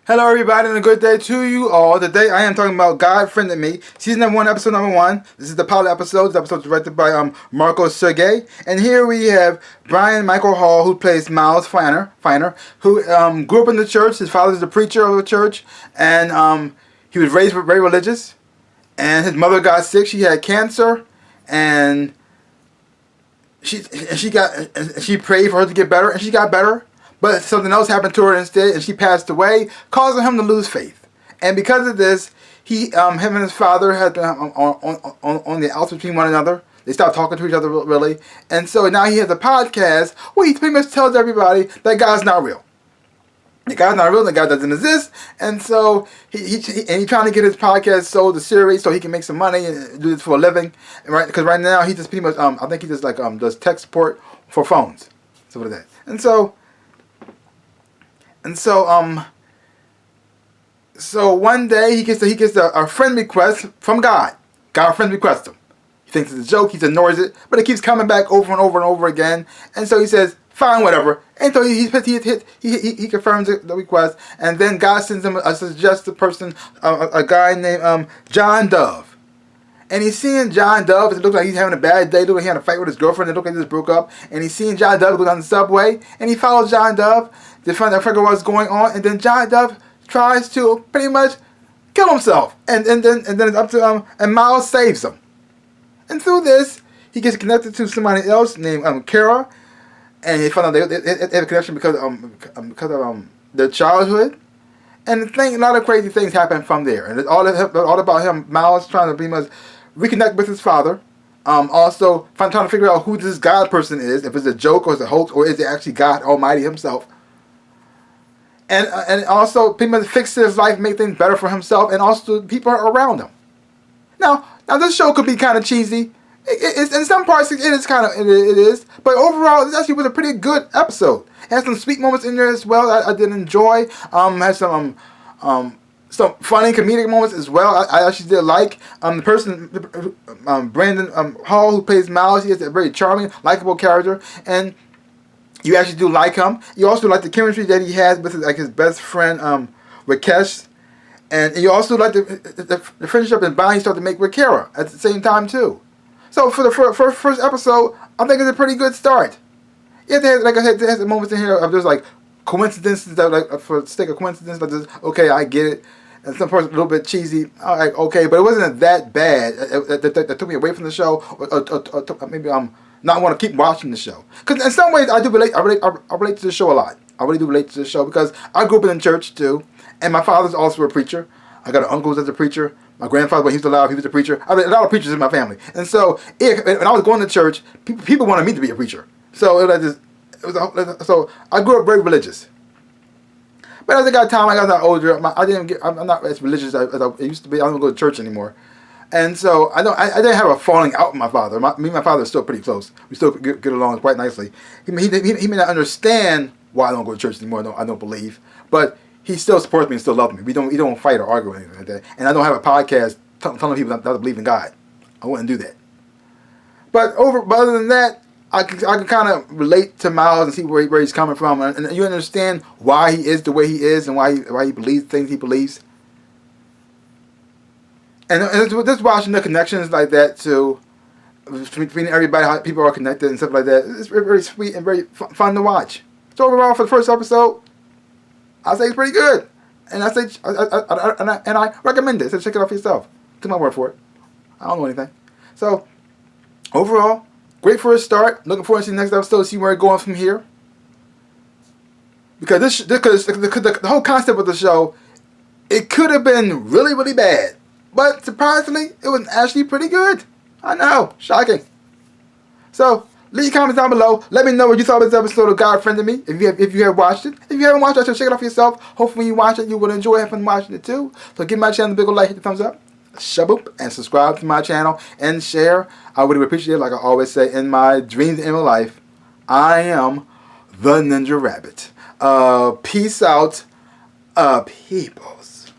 Hello everybody and a good day to you all. Today I am talking about God Friended Me, season number 1, episode number 1. This is the pilot episode. This episode is directed by Marco Sergei. And here we have Brian Michael Hall, who plays Miles Finer, who grew up in the church. His father's the preacher of the church, and he was raised very religious. And his mother got sick. She had cancer, and she prayed for her to get better, and she got better. But something else happened to her instead, and she passed away, causing him to lose faith. And because of this, him and his father had been on the outs between one another. They stopped talking to each other really, and so now he has a podcast where he pretty much tells everybody that God's not real. That God's not real, that God doesn't exist, and so he's trying to get his podcast sold, the series, so he can make some money and do this for a living. And because right now he just pretty much I think he just does tech support for phones, so what is that? So one day he gets a friend request from God. God friend requests him. He thinks it's a joke. He ignores it, but it keeps coming back over and over and over again. And so he says, "Fine, whatever." And so he confirms the request, and then God sends him a suggested person, a guy named John Dove. And he's seeing John Dove. It looks like he's having a bad day. It looks like he had a fight with his girlfriend. It looks like they just broke up. And he's seeing John Dove go down the subway. And he follows John Dove to find out what's going on. And then John Dove tries to pretty much kill himself. And then it's up to and Miles saves him. And through this, he gets connected to somebody else named Kara. And he found out they have a connection because of their childhood. And a lot of crazy things happen from there. And it's all about him, Miles, trying to pretty much reconnect with his father. Also, trying to figure out who this God person is, if it's a joke or it's a hoax, or is it actually God Almighty himself. And also, pretty much fix his life, make things better for himself, and also the people around him. Now this show could be kind of cheesy. In some parts, it is. But overall, it actually was a pretty good episode. It had some sweet moments in there as well. I did enjoy. Had some funny comedic moments as well. I actually did like the person, Brandon Hall, who plays Miles. He has a very charming, likable character, and you actually do like him. You also like the chemistry that he has with his best friend Rakesh, and you also like the friendship and bond he started to make with Kara at the same time too. So for the first episode, I think it's a pretty good start. Yeah, like I said, there's moments in here of just like coincidences that for the sake of coincidence, like just okay, I get it. And some parts a little bit cheesy, like okay, but it wasn't that bad. That took me away from the show, or maybe not want to keep watching the show. Because in some ways I do relate. I relate to the show a lot. I really do relate to the show because I grew up in the church too, and my father's also a preacher. I got an uncle that's a preacher. My grandfather, when he was alive, he was a preacher. I mean, a lot of preachers in my family, and so when I was going to church, people wanted me to be a preacher. So so I grew up very religious. But as I got time, I got older. I'm not as religious as I used to be. I don't go to church anymore, and so I didn't have a falling out with my father. Me and my father are still pretty close. We still get along quite nicely. He may not understand why I don't go to church anymore. I don't believe, but he still supports me and still loves me. We don't fight or argue or anything like that. And I don't have a podcast telling people not to believe in God. I wouldn't do that. But other than that, I can kind of relate to Miles and see where he's coming from, and you understand why he is the way he is and why he believes things he believes. And just watching the connections like that too, between everybody, how people are connected and stuff like that, it's very, very sweet and very fun to watch. So overall, for the first episode, I say it's pretty good, and I recommend it. So check it out for yourself. Take my word for it. I don't know anything. So overall, great for a start. Looking forward to see the next episode, see where it's going from here. Because the whole concept of the show, it could have been really, really bad, but surprisingly, it was actually pretty good. I know, shocking. So leave your comments down below. Let me know what you thought of this episode of God Friended Me. If you have watched it. If you haven't watched it, check it out for yourself. Hopefully when you watch it, you will enjoy having watching it too. So give my channel a big old like, hit the thumbs up, shaboop, and subscribe to my channel and share. I would appreciate it. Like I always say in my dreams and in my life, I am the Ninja Rabbit. Peace out, peoples.